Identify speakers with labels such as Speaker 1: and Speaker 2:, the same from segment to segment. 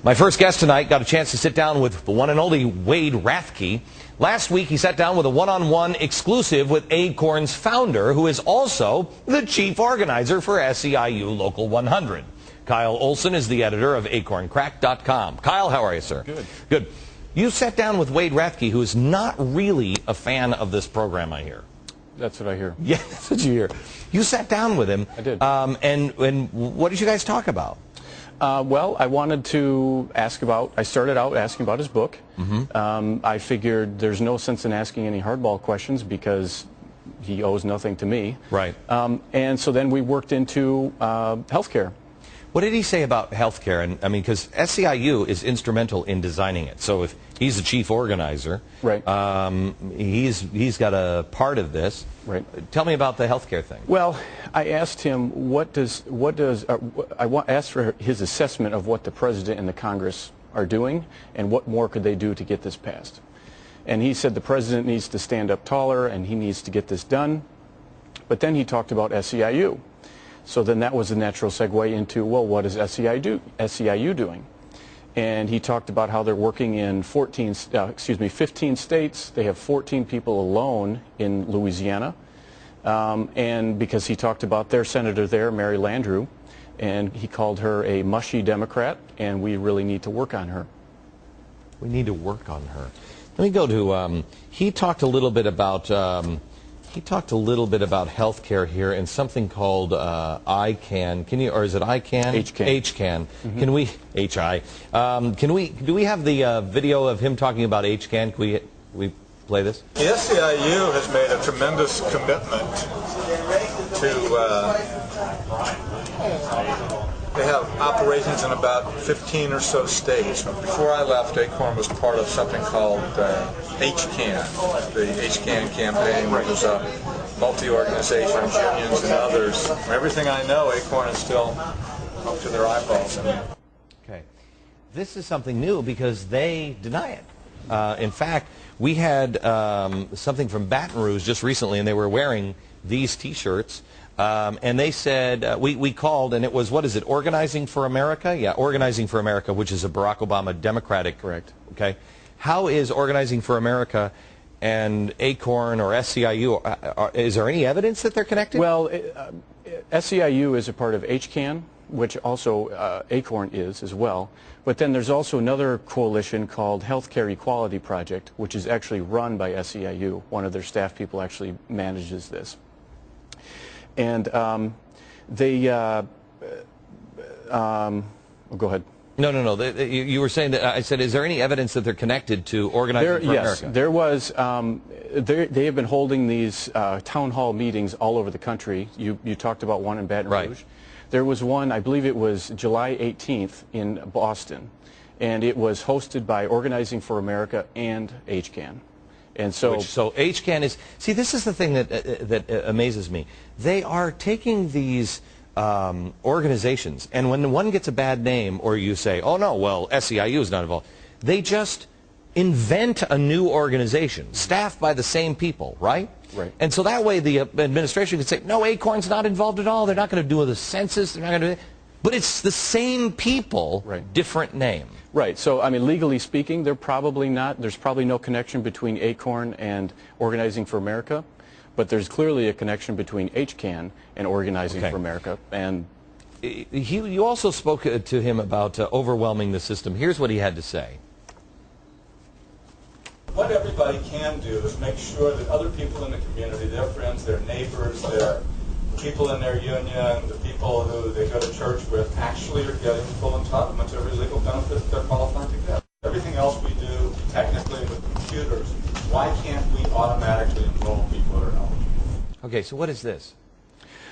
Speaker 1: My first guest tonight got a chance to sit down with the one and only Wade Rathke. Last week, he sat down with a one-on-one exclusive with Acorn's founder, who is also the chief organizer for SEIU Local 100. Kyle Olson is the editor of acorncrack.com. Kyle, how are you, sir?
Speaker 2: Good.
Speaker 1: Good. You sat down with Wade Rathke, who is not really a fan of this program, I hear.
Speaker 2: That's what I hear.
Speaker 1: Yeah, that's what you hear. You sat down with him.
Speaker 2: I did.
Speaker 1: And what did you guys talk about?
Speaker 2: Well, I wanted to ask about, I started out asking about his book. I figured there's no sense in asking any hardball questions because he owes nothing to me.
Speaker 1: Right.
Speaker 2: And so then we worked into healthcare.
Speaker 1: What did he say about healthcare? And I mean, because SEIU is instrumental in designing it. So if he's the chief organizer,
Speaker 2: right,
Speaker 1: he's got a part of this.
Speaker 2: Right.
Speaker 1: Tell me about the healthcare thing.
Speaker 2: Well, I asked him I asked for his assessment of what the president and the Congress are doing and what more could they do to get this passed. And he said the president needs to stand up taller and he needs to get this done. But then he talked about SEIU. So then that was a natural segue into, well, what is SEIU doing? And he talked about how they're working in 15 states. They have 14 people alone in Louisiana. And because he talked about their senator there, Mary Landrieu, and he called her a mushy Democrat, and we really need to work on her.
Speaker 1: We need to work on her. Let me go to, he talked a little bit about health care here and something called ICANN. Can you, or is it ICANN?
Speaker 2: HCAN.
Speaker 1: HCAN. Can we, HI, do we have the video of him talking about HCAN? Can we play this?
Speaker 3: The SEIU has made a tremendous commitment to, they have operations in about 15 or so states. Before I left, Acorn was part of something called HCAN, the HCAN campaign, which was multi-organizations, unions, and others. From everything I know, Acorn is still up to their eyeballs in it.
Speaker 1: Okay. This is something new because they deny it. In fact, we had something from Baton Rouge just recently, and they were wearing these T-shirts. And they said, we called, and it was, what is it, Organizing for America? Yeah, Organizing for America, which is a Barack Obama Democratic.
Speaker 2: Correct.
Speaker 1: Okay. How is Organizing for America and Acorn or SEIU, is there any evidence that they're connected?
Speaker 2: Well, SEIU is a part of HCAN, which also Acorn is as well. But then there's also another coalition called Healthcare Equality Project, which is actually run by SEIU. One of their staff people actually manages this. And go ahead.
Speaker 1: No. You were saying that, I said, is there any evidence that they're connected to Organizing for America?
Speaker 2: Yes, there was. They have been holding these town hall meetings all over the country. You talked about one in Baton Rouge.
Speaker 1: Right.
Speaker 2: There was one, I believe it was July 18th in Boston, and it was hosted by Organizing for America and HCAN. And so
Speaker 1: HCAN is, see, this is the thing that amazes me. They are taking these organizations, and when one gets a bad name, or you say, oh no, well, SEIU is not involved, they just invent a new organization, staffed by the same people, right?
Speaker 2: Right.
Speaker 1: And so that way the administration could say, no, Acorn's not involved at all, they're not going to do the census, they're not going to do it. But it's the same people,
Speaker 2: right,
Speaker 1: different name.
Speaker 2: Right. So, I mean, legally speaking, they're probably not. There's probably no connection between Acorn and Organizing for America, but there's clearly a connection between HCAN and Organizing for America. And
Speaker 1: you also spoke to him about overwhelming the system. Here's what he had to say.
Speaker 3: What everybody can do is make sure that other people in the community, their friends, their neighbors, their people in their union, the people who they go to church with, actually are getting full entitlement to every legal benefit they're qualified to get. Everything else we do technically with computers, why can't we automatically enroll people that are eligible?
Speaker 1: Okay, so what is this?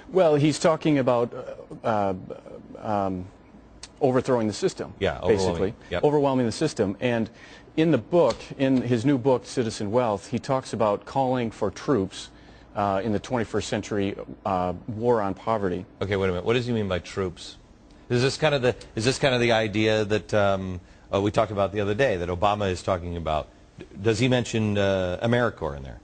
Speaker 2: Well, he's talking about overthrowing the system, basically.
Speaker 1: Yep.
Speaker 2: Overwhelming the system. And in the book, in his new book, Citizen Wealth, he talks about calling for troops in the 21st century war on poverty.
Speaker 1: Okay, wait a minute. What does he mean by troops? Is this kind of the idea that we talked about the other day that Obama is talking about? Does he mention AmeriCorps in there?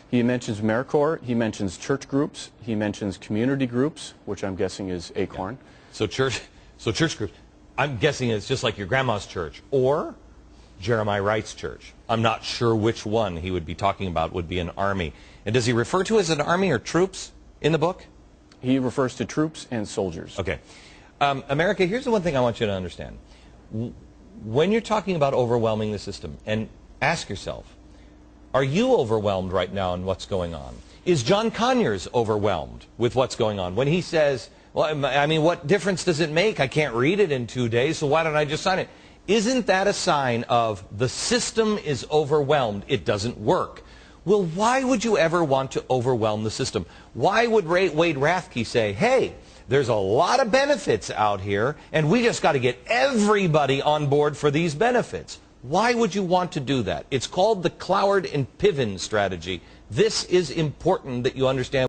Speaker 2: He mentions AmeriCorps. He mentions church groups. He mentions community groups, which I'm guessing is Acorn.
Speaker 1: Yeah. So church groups. I'm guessing it's just like your grandma's church or Jeremiah Wright's church. I'm not sure which one he would be talking about would be an army. And does he refer to it as an army or troops in the book?
Speaker 2: He refers to troops and soldiers.
Speaker 1: Okay. America, here's the one thing I want you to understand. When you're talking about overwhelming the system, and ask yourself, are you overwhelmed right now in what's going on? Is John Conyers overwhelmed with what's going on? When he says, well, I mean, what difference does it make? I can't read it in 2 days, so why don't I just sign it? Isn't that a sign of the system is overwhelmed? It doesn't work. Well, why would you ever want to overwhelm the system? Why would Wade Rathke say, hey, there's a lot of benefits out here, and we just got to get everybody on board for these benefits? Why would you want to do that? It's called the Cloward and Piven strategy. This is important that you understand.